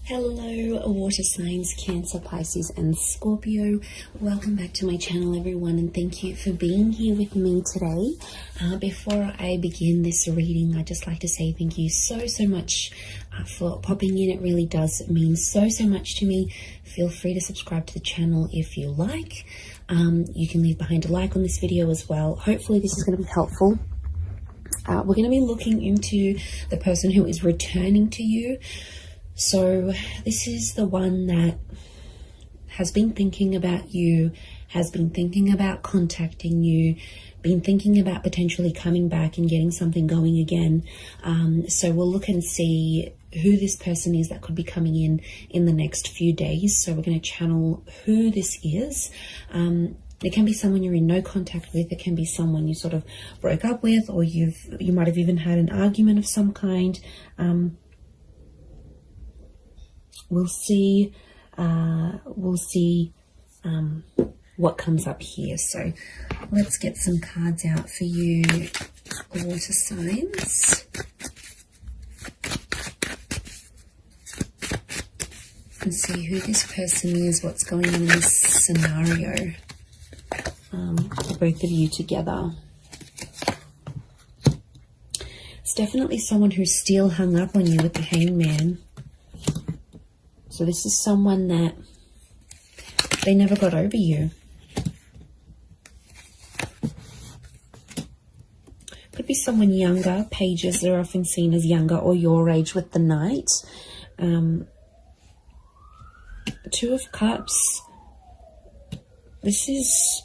Hello water signs, Cancer, Pisces and Scorpio. Welcome back to my channel everyone, and thank you for being here with me today. Before I begin this reading, I'd just like to say thank you so much for popping in. It really does mean so much to me. Feel free to subscribe to the channel if you like. You can leave behind a like on this video as well. Hopefully this is going to be helpful. We're going to be looking into the person who is returning to you. So this is the one that has been thinking about you, has been thinking about contacting you, been thinking about potentially coming back and getting something going again. So we'll look and see who this person is that could be coming in the next few days. So we're going to channel who this is. It can be someone you're in no contact with. It can be someone you sort of broke up with, or you might have even had an argument of some kind. We'll see what comes up here. So let's get some cards out for you, water signs, and see who this person is, what's going on in this scenario for both of you together. It's definitely someone who's still hung up on you with the Hangman. So this is someone that they never got over you. Could be someone younger. Pages are often seen as younger or your age with the Knight. Two of Cups. This is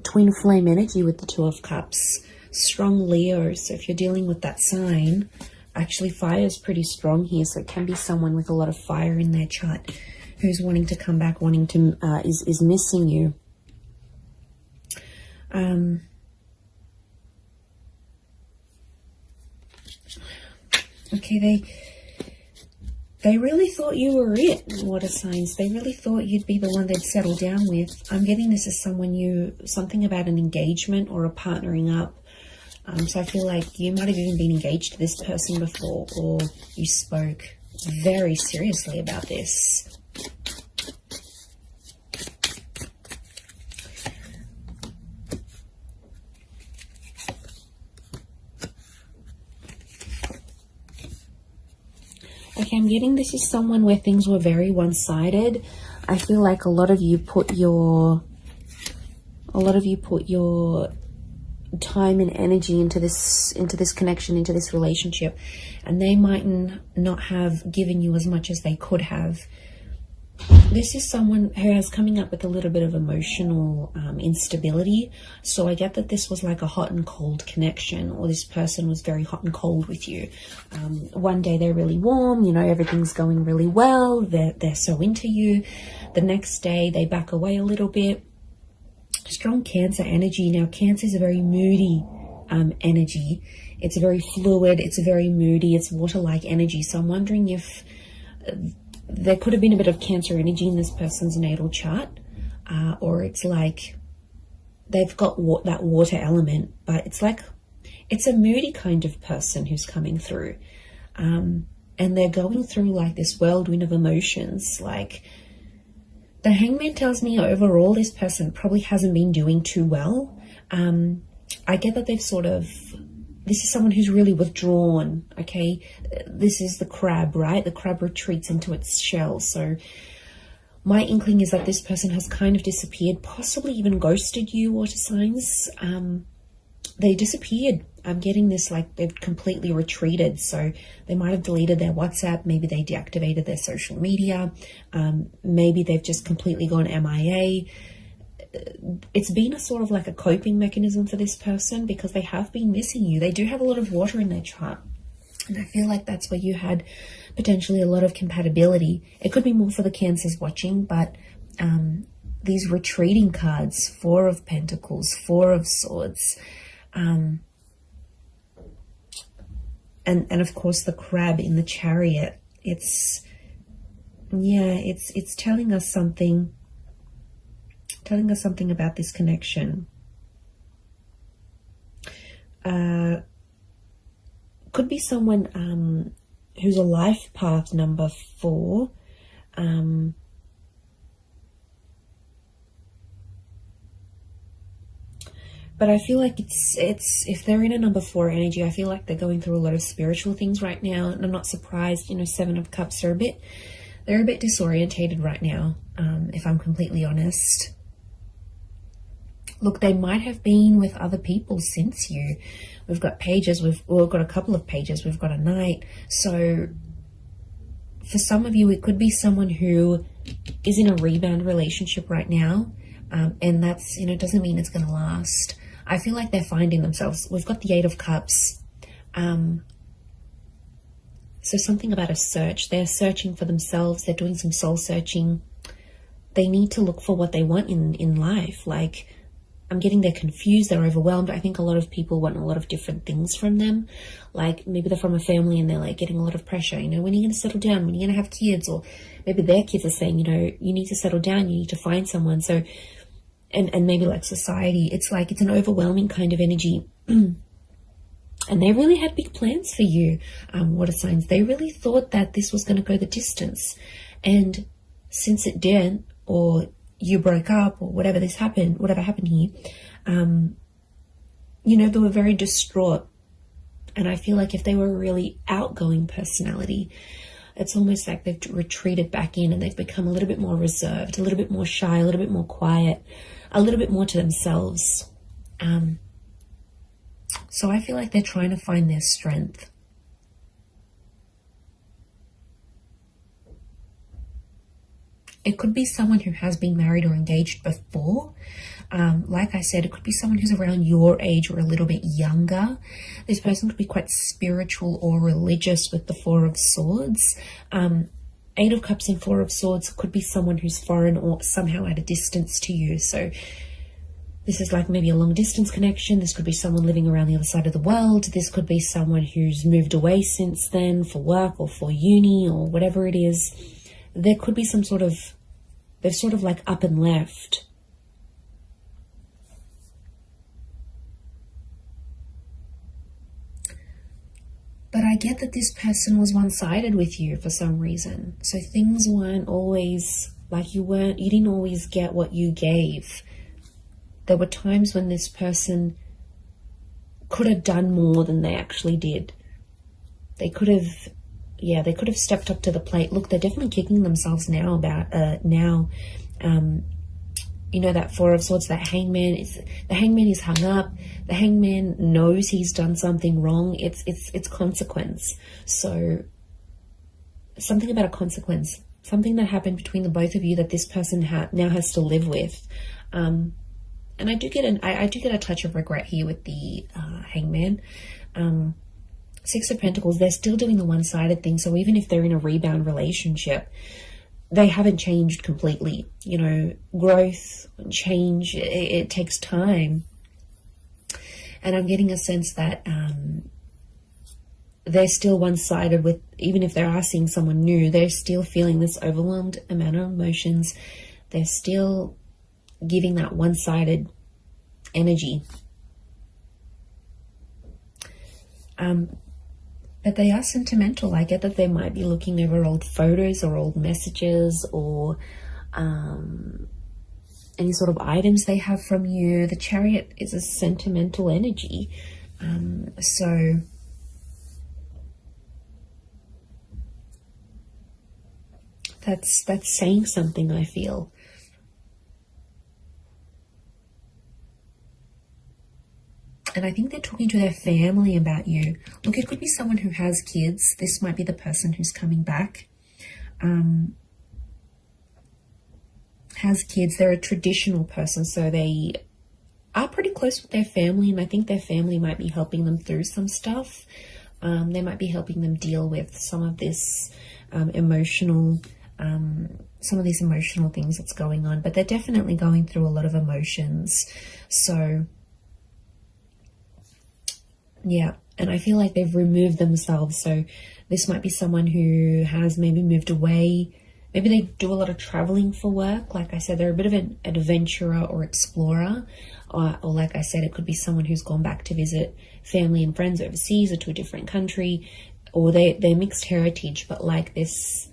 twin flame energy with the Two of Cups. Strong Leo. So if you're dealing with that sign, actually fire is pretty strong here, so it can be someone with a lot of fire in their chart who's wanting to come back, wanting to is missing you. Okay, they really thought you were it, water signs. They really thought you'd be the one they'd settle down with. I'm getting this as something about an engagement or a partnering up. So I feel like you might have even been engaged to this person before, or you spoke very seriously about this. Okay, I'm getting this is someone where things were very one-sided. I feel like a lot of you put your time and energy into this connection, into this relationship, and they might not have given you as much as they could have. This is someone who is coming up with a little bit of emotional instability. So I get that this was like a hot and cold connection, or this person was very hot and cold with you. One day they're really warm, you know, everything's going really well, they're so into you. The next day they back away a little bit. Strong Cancer energy. Now, Cancer is a very moody energy. It's very fluid. It's very moody. It's water-like energy. So I'm wondering if there could have been a bit of Cancer energy in this person's natal chart, or it's like they've got that water element, but it's a moody kind of person who's coming through, and they're going through like this whirlwind of emotions. Like, the Hangman tells me overall this person probably hasn't been doing too well. I get that this is someone who's really withdrawn, okay? This is the crab, right? The crab retreats into its shell. So my inkling is that this person has kind of disappeared, possibly even ghosted you, water signs. They disappeared. I'm getting this like they've completely retreated. So they might have deleted their WhatsApp. Maybe they deactivated their social media. Maybe they've just completely gone MIA. It's been a sort of like a coping mechanism for this person because they have been missing you. They do have a lot of water in their chart. And I feel like that's where you had potentially a lot of compatibility. It could be more for the Cancers watching, but these retreating cards, Four of Pentacles, Four of Swords, and of course the crab in the Chariot. It's telling us something about this connection. Could be someone who's a life path number 4. But I feel like it's if they're in a number 4 energy, I feel like they're going through a lot of spiritual things right now, and I'm not surprised. You know, 7 of Cups are they're a bit disorientated right now, if I'm completely honest. Look, they might have been with other people since you. We've got pages, we've got a couple of pages, we've got a knight. So for some of you, it could be someone who is in a rebound relationship right now. And that's, you know, doesn't mean it's going to last. I feel like they're finding themselves. We've got the 8 of Cups. So something about a search. They're searching for themselves. They're doing some soul searching. They need to look for what they want in life. Like, I'm getting they're confused, they're overwhelmed. I think a lot of people want a lot of different things from them. Like, maybe they're from a family and they're like getting a lot of pressure. You know, when are you going to settle down? When are you going to have kids? Or maybe their kids are saying, you know, you need to settle down. You need to find someone. So, and maybe like society, it's like, it's an overwhelming kind of energy. And they really had big plans for you, water signs. They really thought that this was going to go the distance. And since it didn't, or you broke up, or whatever happened here, you know, they were very distraught. And I feel like if they were a really outgoing personality, it's almost like they've retreated back in and they've become a little bit more reserved, a little bit more shy, a little bit more quiet, a little bit more to themselves. So I feel like they're trying to find their strength. It could be someone who has been married or engaged before. Like I said, it could be someone who's around your age or a little bit younger. This person could be quite spiritual or religious with the 4 of Swords. 8 of Cups and 4 of Swords could be someone who's foreign or somehow at a distance to you. So this is like maybe a long distance connection. This could be someone living around the other side of the world. This could be someone who's moved away since then for work or for uni or whatever it is. There could be some sort of, they've sort of like up and left. But I get that this person was one-sided with you for some reason. So things weren't always like you didn't always get what you gave. There were times when this person could have done more than they actually did. They could have stepped up to the plate. Look, they're definitely kicking themselves now about you know, that 4 of Swords, the hangman is hung up. The hangman knows he's done something wrong. It's consequence. So something about a consequence, something that happened between the both of you that this person now has to live with. And I do get a touch of regret here with the hangman. 6 of Pentacles, they're still doing the one-sided thing. So even if they're in a rebound relationship, they haven't changed completely. You know, growth, change, it takes time. And I'm getting a sense that they're still one-sided with, even if they are seeing someone new, they're still feeling this overwhelmed amount of emotions. They're still giving that one-sided energy. But they are sentimental. I get that they might be looking over old photos or old messages or any sort of items they have from you. The Chariot is a sentimental energy. So that's saying something, I feel. And I think they're talking to their family about you. Look, it could be someone who has kids. This might be the person who's coming back. Has kids. They're a traditional person, so they are pretty close with their family, and I think their family might be helping them through some stuff. They might be helping them deal with some of this emotional things that's going on, but they're definitely going through a lot of emotions. So yeah, and I feel like they've removed themselves. So this might be someone who has maybe moved away. Maybe they do a lot of traveling for work. Like I said, they're a bit of an adventurer or explorer. Or like I said, it could be someone who's gone back to visit family and friends overseas or to a different country. or they're mixed heritage, but like this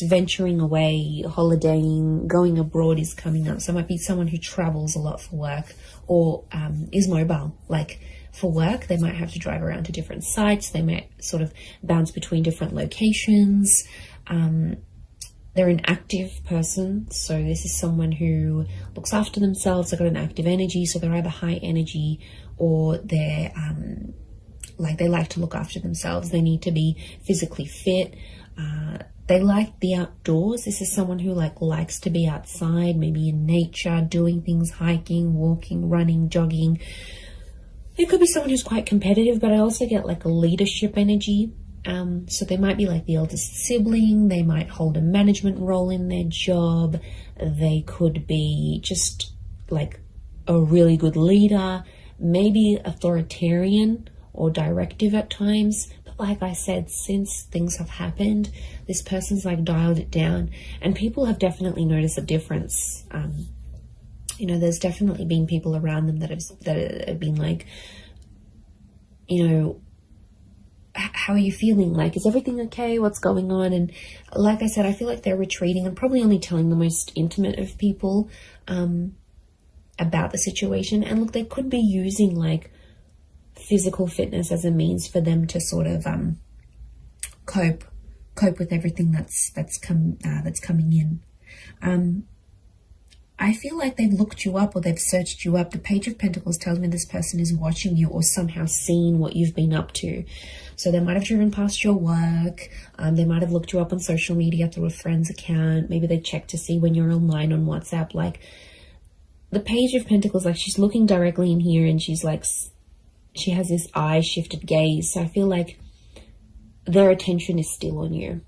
venturing away, holidaying, going abroad is coming up. So it might be someone who travels a lot for work, or is mobile. Like for work, they might have to drive around to different sites. They might sort of bounce between different locations. They're an active person. So this is someone who looks after themselves. They've got an active energy. So they're either high energy, or they're like they like to look after themselves. They need to be physically fit. They like the outdoors. This is someone who likes to be outside, maybe in nature, doing things, hiking, walking, running, jogging. It could be someone who's quite competitive, but I also get like a leadership energy. So they might be like the eldest sibling. They might hold a management role in their job. They could be just like a really good leader, maybe authoritarian or directive at times. But like I said, since things have happened, this person's like dialed it down, and people have definitely noticed a difference. You know, there's definitely been people around them that have been like, you know, how are you feeling? Like, is everything okay? What's going on? And like I said, I feel like they're retreating and probably only telling the most intimate of people about the situation. And look, they could be using like physical fitness as a means for them to sort of cope with everything that's coming in. I feel like they've looked you up, or they've searched you up. The Page of Pentacles tells me this person is watching you, or somehow seen what you've been up to. So they might have driven past your work. They might have looked you up on social media through a friend's account. Maybe they checked to see when you're online on WhatsApp. Like, the Page of Pentacles, like, she's looking directly in here, and she's like, she has this eye shifted gaze. So I feel like their attention is still on you.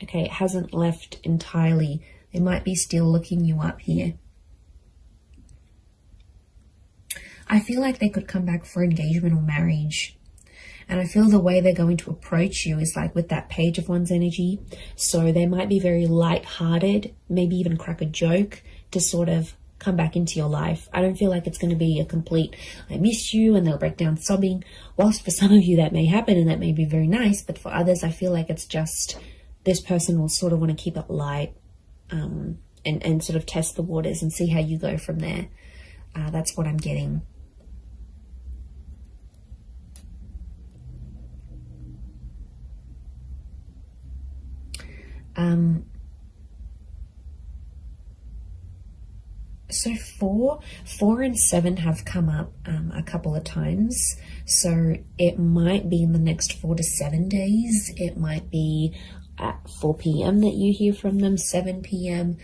Okay, it hasn't left entirely. They might be still looking you up here. I feel like they could come back for engagement or marriage. And I feel the way they're going to approach you is like with that Page of Wands energy. So they might be very light-hearted, maybe even crack a joke to sort of come back into your life. I don't feel like it's going to be a complete, I miss you, and they'll break down sobbing. Whilst for some of you that may happen and that may be very nice, but for others, I feel like it's just this person will sort of want to keep it light. And sort of test the waters and see how you go from there. That's what I'm getting. So 4 and 7 have come up a couple of times. So it might be in the next 4 to 7 days. It might be at 4 p.m. that you hear from them, 7 p.m.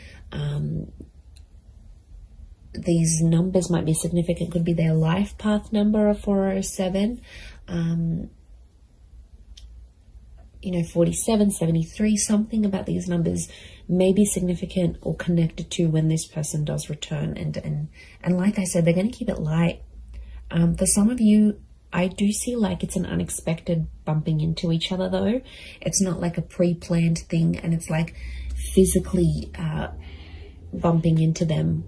These numbers might be significant. Could be their life path number of 4 or 7. 47, 73, something about these numbers may be significant or connected to when this person does return. And like I said, they're going to keep it light. For some of you, I do see like it's an unexpected bumping into each other though. It's not like a pre-planned thing, and it's like physically bumping into them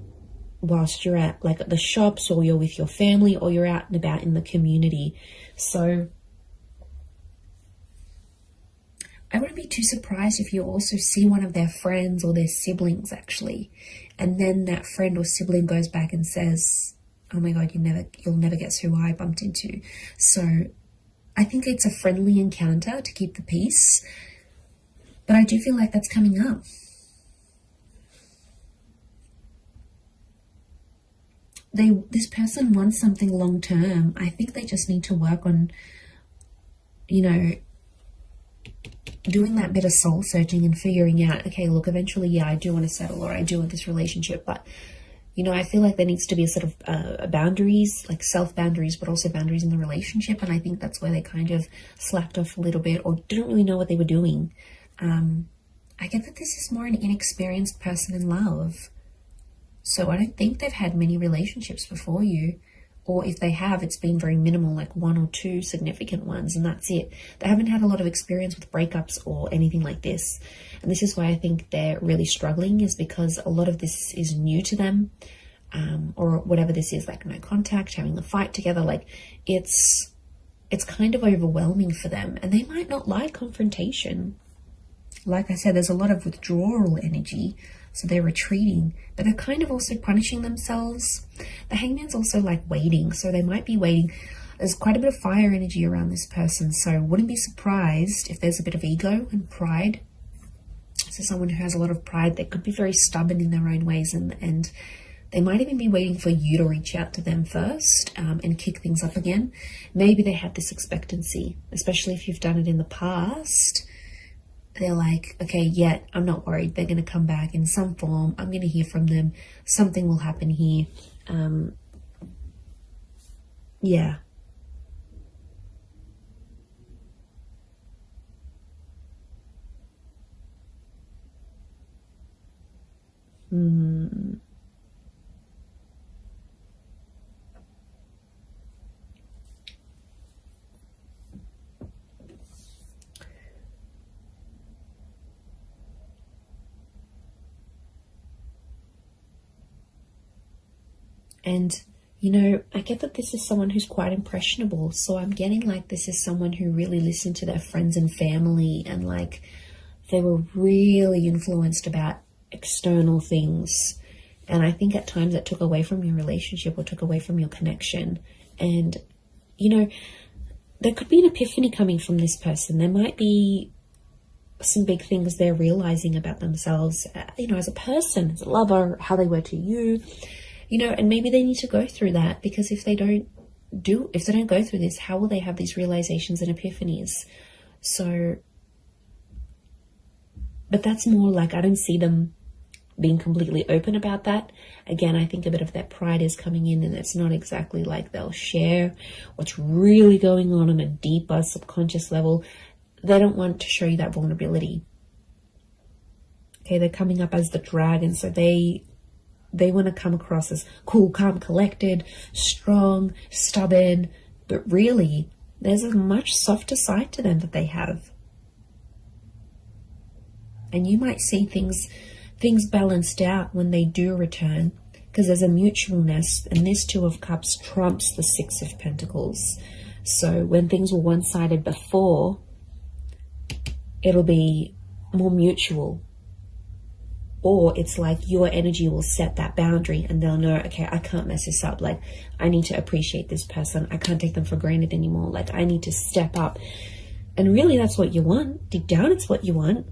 whilst you're at like the shops, or you're with your family, or you're out and about in the community. So I wouldn't be too surprised if you also see one of their friends or their siblings actually, and then that friend or sibling goes back and says, oh my God, you'll never guess who I bumped into. So I think it's a friendly encounter to keep the peace, but I do feel like that's coming up. This person wants something long term. I think they just need to work on, doing that bit of soul searching and figuring out, okay, look, eventually, yeah, I do want to settle, or I do want this relationship, but I feel like there needs to be a sort of boundaries, like self-boundaries, but also boundaries in the relationship. And I think that's where they kind of slacked off a little bit, or didn't really know what they were doing. I get that this is more an inexperienced person in love. So I don't think they've had many relationships before you. Or if they have, it's been very minimal, like 1 or 2 significant ones, and that's it. They haven't had a lot of experience with breakups or anything like this. And this is why I think they're really struggling, is because a lot of this is new to them, or whatever this is, like no contact, having a fight together. Like it's it's kind of overwhelming for them, and they might not like confrontation. Like I said, there's a lot of withdrawal energy, so they're retreating, but they're kind of also punishing themselves. The Hangman's also like waiting, so they might be waiting. There's quite a bit of fire energy around this person, so wouldn't be surprised if there's a bit of ego and pride. So someone who has a lot of pride, they could be very stubborn in their own ways, and they might even be waiting for you to reach out to them first and kick things up again. Maybe they had this expectancy, especially if you've done it in the past. They're like, okay, yeah, I'm not worried. They're going to come back in some form. I'm going to hear from them. Something will happen here. Yeah. And, you know, I get that this is someone who's quite impressionable. So I'm getting like this is someone who really listened to their friends and family, and like they were really influenced about external things. And I think at times it took away from your relationship or took away from your connection. And, you know, there could be an epiphany coming from this person. There might be some big things they're realizing about themselves, you know, as a person, as a lover, how they were to you. You know, and maybe they need to go through that, because if they don't go through this, how will they have these realizations and epiphanies? So, but that's more like, I don't see them being completely open about that. Again, I think a bit of that pride is coming in, and it's not exactly like they'll share what's really going on a deeper subconscious level. They don't want to show you that vulnerability. Okay, they're coming up as the dragon, so they want to come across as cool, calm, collected, strong, stubborn, but really there's a much softer side to them that they have. And you might see things balanced out when they do return, because there's a mutualness, and this Two of Cups trumps the Six of Pentacles. So when things were one-sided before, it'll be more mutual. Or it's like your energy will set that boundary, and they'll know, okay, I can't mess this up. Like, I need to appreciate this person. I can't take them for granted anymore. Like, I need to step up. And really, that's what you want. Deep down, it's what you want.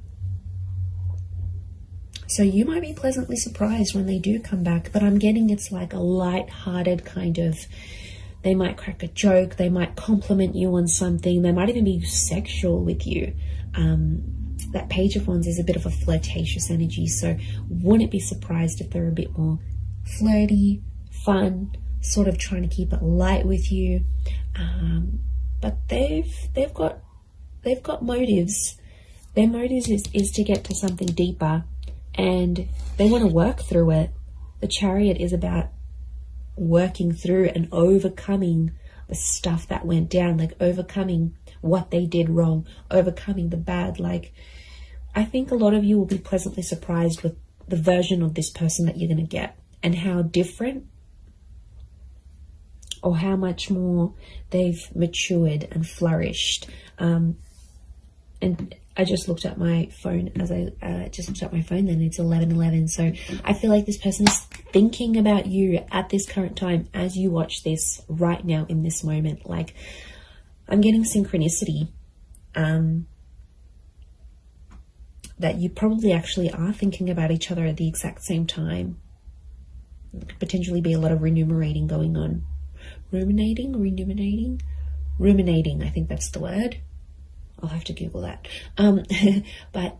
So you might be pleasantly surprised when they do come back. But I'm getting it's like a light-hearted kind of, they might crack a joke. They might compliment you on something. They might even be sexual with you. That Page of Wands is a bit of a flirtatious energy, so wouldn't be surprised if they're a bit more flirty, fun, sort of trying to keep it light with you. But they've got motives. Their motives is to get to something deeper, and they want to work through it. The Chariot is about working through and overcoming the stuff that went down, like overcoming what they did wrong, overcoming the bad. Like, I think a lot of you will be pleasantly surprised with the version of this person that you're going to get, and how different or how much more they've matured and flourished. And I just looked at my phone as I just looked at my phone, then it's 11:11. So I feel like this person is thinking about you at this current time as you watch this right now in this moment. Like, I'm getting synchronicity, that you probably actually are thinking about each other at the exact same time. There could potentially be a lot of ruminating going on. Ruminating, I think that's the word. I'll have to Google that. But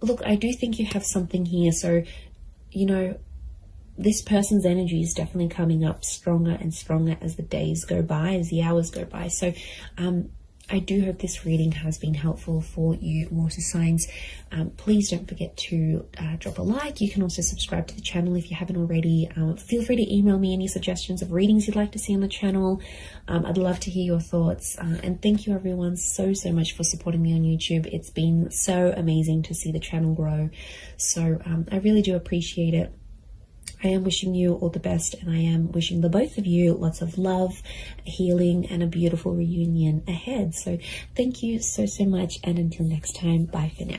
look, I do think you have something here. So, you know, this person's energy is definitely coming up stronger and stronger as the days go by, as the hours go by. So I do hope this reading has been helpful for you water signs. Please don't forget to drop a like. You can also subscribe to the channel if you haven't already. Feel free to email me any suggestions of readings you'd like to see on the channel. I'd love to hear your thoughts. And thank you everyone so much for supporting me on YouTube. It's been so amazing to see the channel grow. So I really do appreciate it. I am wishing you all the best, and I am wishing the both of you lots of love, healing, and a beautiful reunion ahead. So thank you so much, and until next time, bye for now.